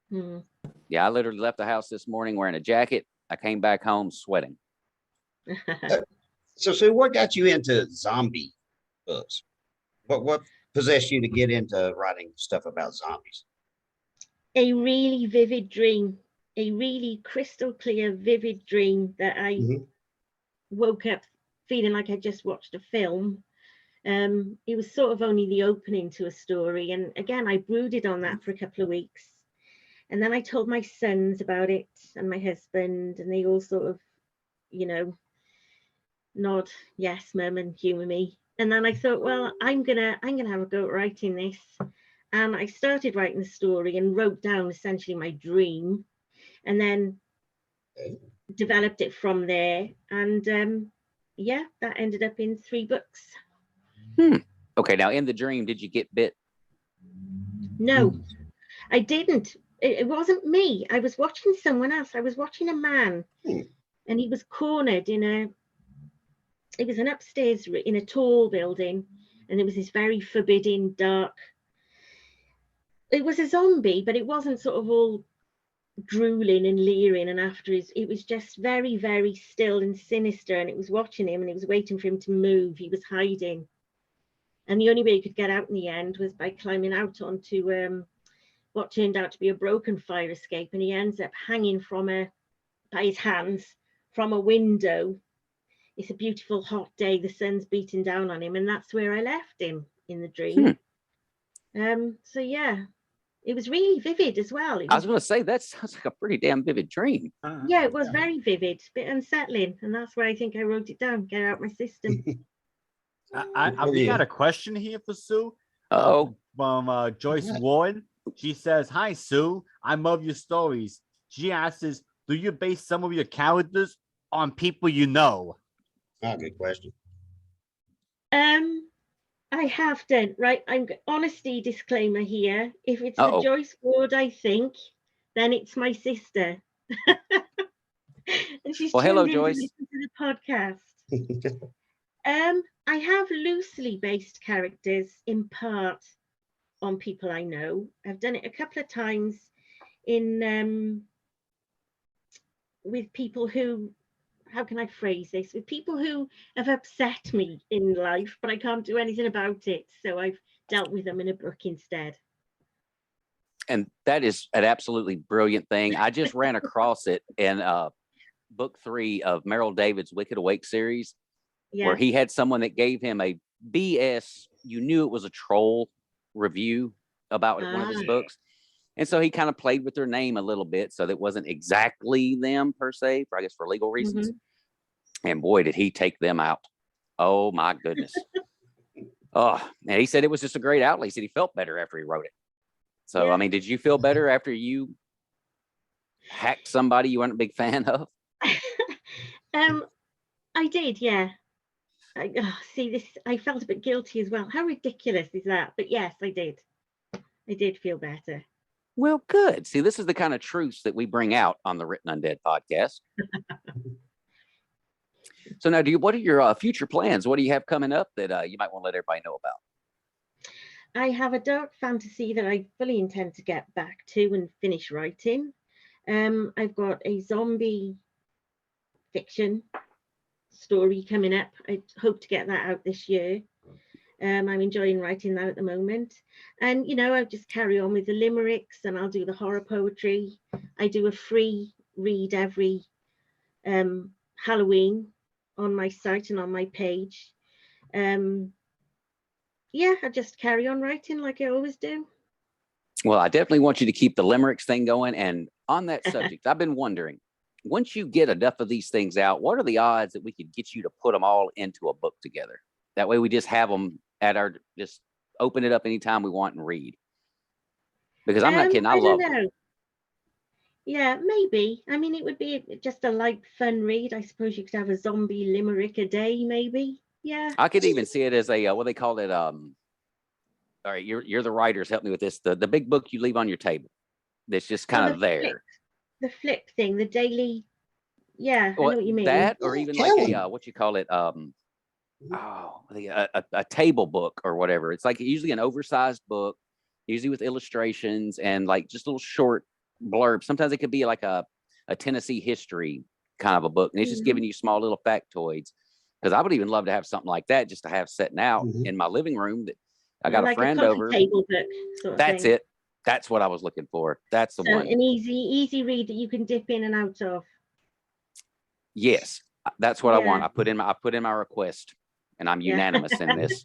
Yeah, I literally left the house this morning wearing a jacket. I came back home sweating. So Sue, what got you into zombie books? What possessed you to get into writing stuff about zombies? A really vivid dream, a really crystal clear, vivid dream that I woke up feeling like I just watched a film. It was sort of only the opening to a story. And again, I brooded on that for a couple of weeks. And then I told my sons about it and my husband, and they all sort of, nod, yes, mum, and humour me. And then I thought, well, I'm gonna have a go at writing this. And I started writing the story and wrote down essentially my dream, and then developed it from there. And that ended up in 3 books. Okay, now in the dream, did you get bit? No, I didn't. It wasn't me. I was watching someone else. I was watching a man, and he was cornered it was an upstairs in a tall building, and there was this very forbidding, dark. It was a zombie, but it wasn't sort of all drooling and leering and after it was just very, very still and sinister, and it was watching him and it was waiting for him to move. He was hiding, and the only way he could get out in the end was by climbing out onto what turned out to be a broken fire escape, and he ends up hanging by his hands from a window. It's a beautiful hot day, the sun's beating down on him, and that's where I left him in the dream. So yeah, it was really vivid as well. I was going to say, that sounds like a pretty damn vivid dream. Yeah, it was very vivid, a bit unsettling, and that's why I think I wrote it down, get it out my system. We got a question here for Sue. From Joyce Warren. She says, "Hi Sue, I love your stories." She asks, "Do you base some of your characters on people you know?" Oh, good question. I have done, right? I'm honesty disclaimer here. If it's the Joyce Ward I think, then it's my sister. And she's hello, tuned in Joyce. to listen to the podcast. I have loosely based characters in part on people I know. I've done it a couple of times in with people who, how can I phrase this? With people who have upset me in life, but I can't do anything about it. So I've dealt with them in a book instead. And that is an absolutely brilliant thing. I just ran across it in book 3 of Merrill David's Wicked Awake series, where he had someone that gave him a BS, you knew it was a troll review about one of his books. And so he kind of played with their name a little bit. So that wasn't exactly them per se, for, I guess, for legal reasons. And boy, did he take them out. Oh, my goodness. Oh, and he said it was just a great outlet. He said he felt better after he wrote it. So, Yeah. I mean, did you feel better after you hacked somebody you weren't a big fan of? I did, yeah. See this, I felt a bit guilty as well. How ridiculous is that? But yes, I did. I did feel better. Well, good. See, this is the kind of truths that we bring out on the Written Undead podcast. So now, what are your future plans? What do you have coming up that you might want to let everybody know about? I have a dark fantasy that I fully intend to get back to and finish writing. I've got a zombie fiction story coming up. I hope to get that out this year. I'm enjoying writing that at the moment. And, you know, I'll just carry on with the limericks and I'll do the horror poetry. I do a free read every Halloween on my site and on my page. Yeah, I just carry on writing like I always do. Well, I definitely want you to keep the limericks thing going. And on that subject, I've been wondering, once you get enough of these things out, what are the odds that we could get you to put them all into a book together? That way we just have them at our, just open it up anytime we want and read. Because I'm not kidding, I love them. Yeah, maybe. I mean, it would be just a light, fun read. I suppose you could have a zombie limerick a day, maybe. Yeah. I could even see it as a, what they call it. All right, you're the writers. Help me with this. The big book you leave on your table. That's just kind of there. The flip thing, the daily. Yeah, well, I know what you mean. That, or even like a, what you call it? A table book or whatever. It's like usually an oversized book, usually with illustrations and like just little short blurbs. Sometimes it could be like a Tennessee history kind of a book, and it's just giving you small little factoids. Because I would even love to have something like that just to have sitting out in my living room. That I got like a friend over. Table book sort of That's thing. it. That's what I was looking for. That's the one. An easy read that you can dip in and out of. Yes, that's what I want. I put in my request, and I'm unanimous in this.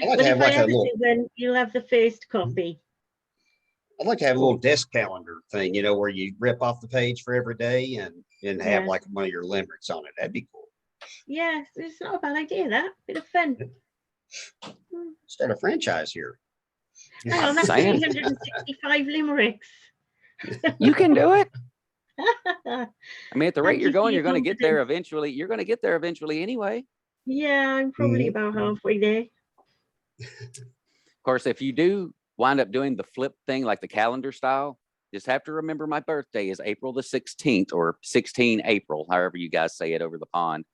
I like to have like a little. When you'll have the first copy. I'd like to have a little desk calendar thing, you know, where you rip off the page for every day and have like one of your limericks on it. That'd be cool. Yeah, it's not a bad idea. That bit of fun. Start a franchise here. Hang on, that's 365 limericks. You can do it. I mean, at the rate you're going, you're going to get there eventually. You're going to get there eventually anyway. Yeah, I'm probably about halfway there. Of course, if you do wind up doing the flip thing, like the calendar style, just have to remember my birthday is April the 16th or 16 April, however you guys say it over the pond.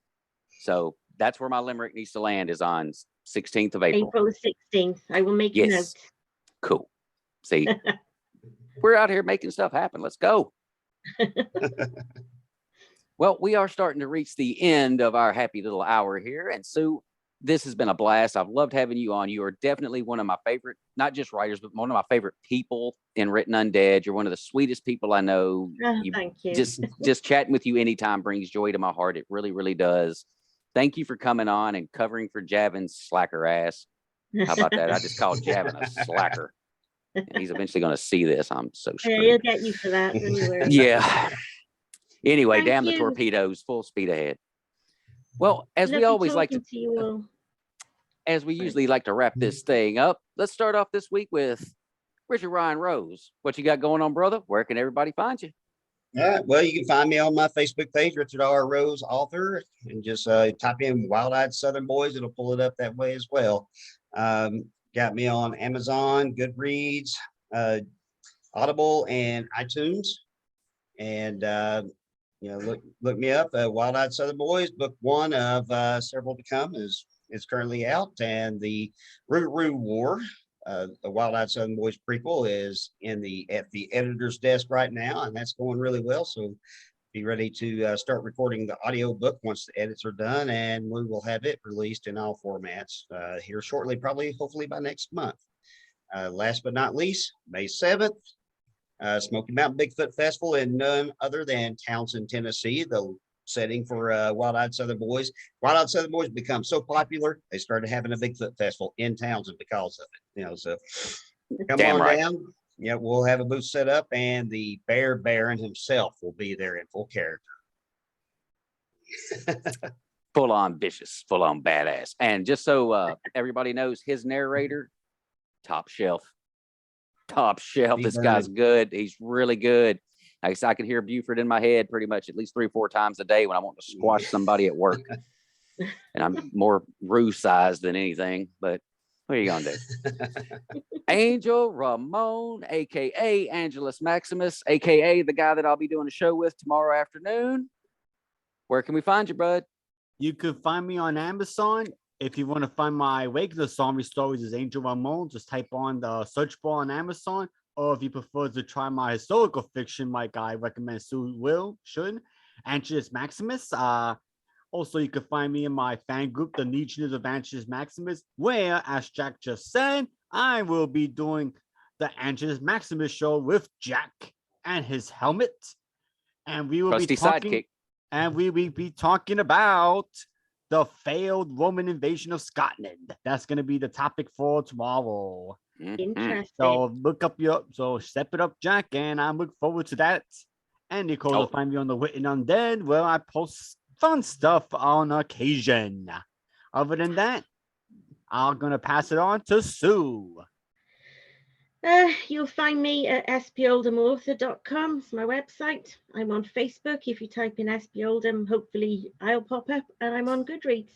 So that's where my limerick needs to land, is on 16th of April. April the 16th. I will make a note. Cool. See, we're out here making stuff happen. Let's go. Well, we are starting to reach the end of our happy little hour here. And Sue, this has been a blast. I've loved having you on. You are definitely one of my favorite, not just writers, but one of my favorite people in Written Undead. You're one of the sweetest people I know. Thank you. Just chatting with you anytime brings joy to my heart. It really, really does. Thank you for coming on and covering for Javin's slacker ass. How about that? I just called Javin a slacker. And he's eventually going to see this. I'm so screwed. Yeah, he'll get you for that. Anyway. Yeah. Anyway, Thank damn you. the torpedoes, full speed ahead. Well, as Lovely we always like to, you all. as we usually like to wrap this thing up, let's start off this week with Richard Ryan Rose. What you got going on, brother? Where can everybody find you? All right. Well, you can find me on my Facebook page, Richard R. Rose, author, and just type in Wild-Eyed Southern Boys. It'll pull it up that way as well. Got me on Amazon, Goodreads, Audible, and iTunes. And look me up. Wild-Eyed Southern Boys, book one of several to come, is currently out, and the Roo War. The Wild-Eyed Southern Boys prequel is at the editor's desk right now, and that's going really well. So be ready to start recording the audio book once the edits are done, and we will have it released in all formats here shortly, hopefully by next month. Last but not least, May 7th, Smoky Mountain Bigfoot Festival in none other than Townsend, Tennessee, the setting for Wild-Eyed Southern Boys. Wild-Eyed Southern Boys become so popular, they started having a Bigfoot Festival in Townsend because of it. So Come Damn on right. down. Yeah, we'll have a booth set up, and the Bear Baron himself will be there in full character. Full on vicious, full on badass. And just so everybody knows, his narrator, top shelf. Top shelf. This guy's good. He's really good. I can hear Buford in my head pretty much at least 3 or 4 times a day when I want to squash somebody at work. And I'm more ruse sized than anything, but what are you gonna do? Angel Ramon, aka Angelus Maximus, aka the guy that I'll be doing a show with tomorrow afternoon. Where can we find you, bud? You could find me on Amazon. If you want to find my regular zombie stories as Angel Ramon, just type on the search bar on Amazon. Or if you prefer to try my historical fiction, like I recommend should, Angelus Maximus. Also, you can find me in my fan group, the Legions of Angelus Maximus, where, as Jack just said, I will be doing the Angelus Maximus show with Jack and his helmet. And we will Trusty be talking. sidekick. And we will be talking about the failed Roman invasion of Scotland. That's going to be the topic for tomorrow. Interesting. So step it up, Jack, and I look forward to that. And you can also find me on the Written Undead, where I post fun stuff on occasion. Other than that, I'm going to pass it on to Sue. You'll find me at spoldhamauthor.com. It's my website. I'm on Facebook. If you type in SP Oldham, hopefully I'll pop up, and I'm on Goodreads.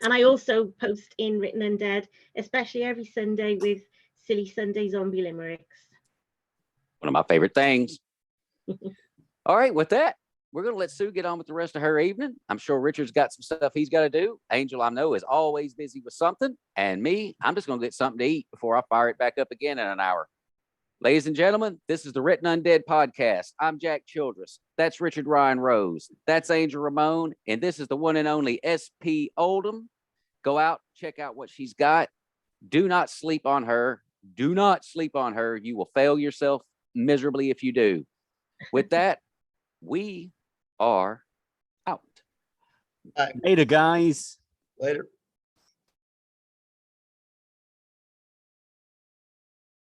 And I also post in Written Undead, especially every Sunday with Silly Sunday Zombie Limericks. One of my favorite things. All right, with that, we're going to let Sue get on with the rest of her evening. I'm sure Richard's got some stuff he's got to do. Angel, I know, is always busy with something. And me, I'm just going to get something to eat before I fire it back up again in an hour. Ladies and gentlemen, this is the Written Undead podcast. I'm Jack Childress. That's Richard Ryan Rose. That's Angel Ramon. And this is the one and only SP Oldham. Go out, check out what she's got. Do not sleep on her. Do not sleep on her. You will fail yourself miserably if you do. With that, we are out. Later, guys. Later.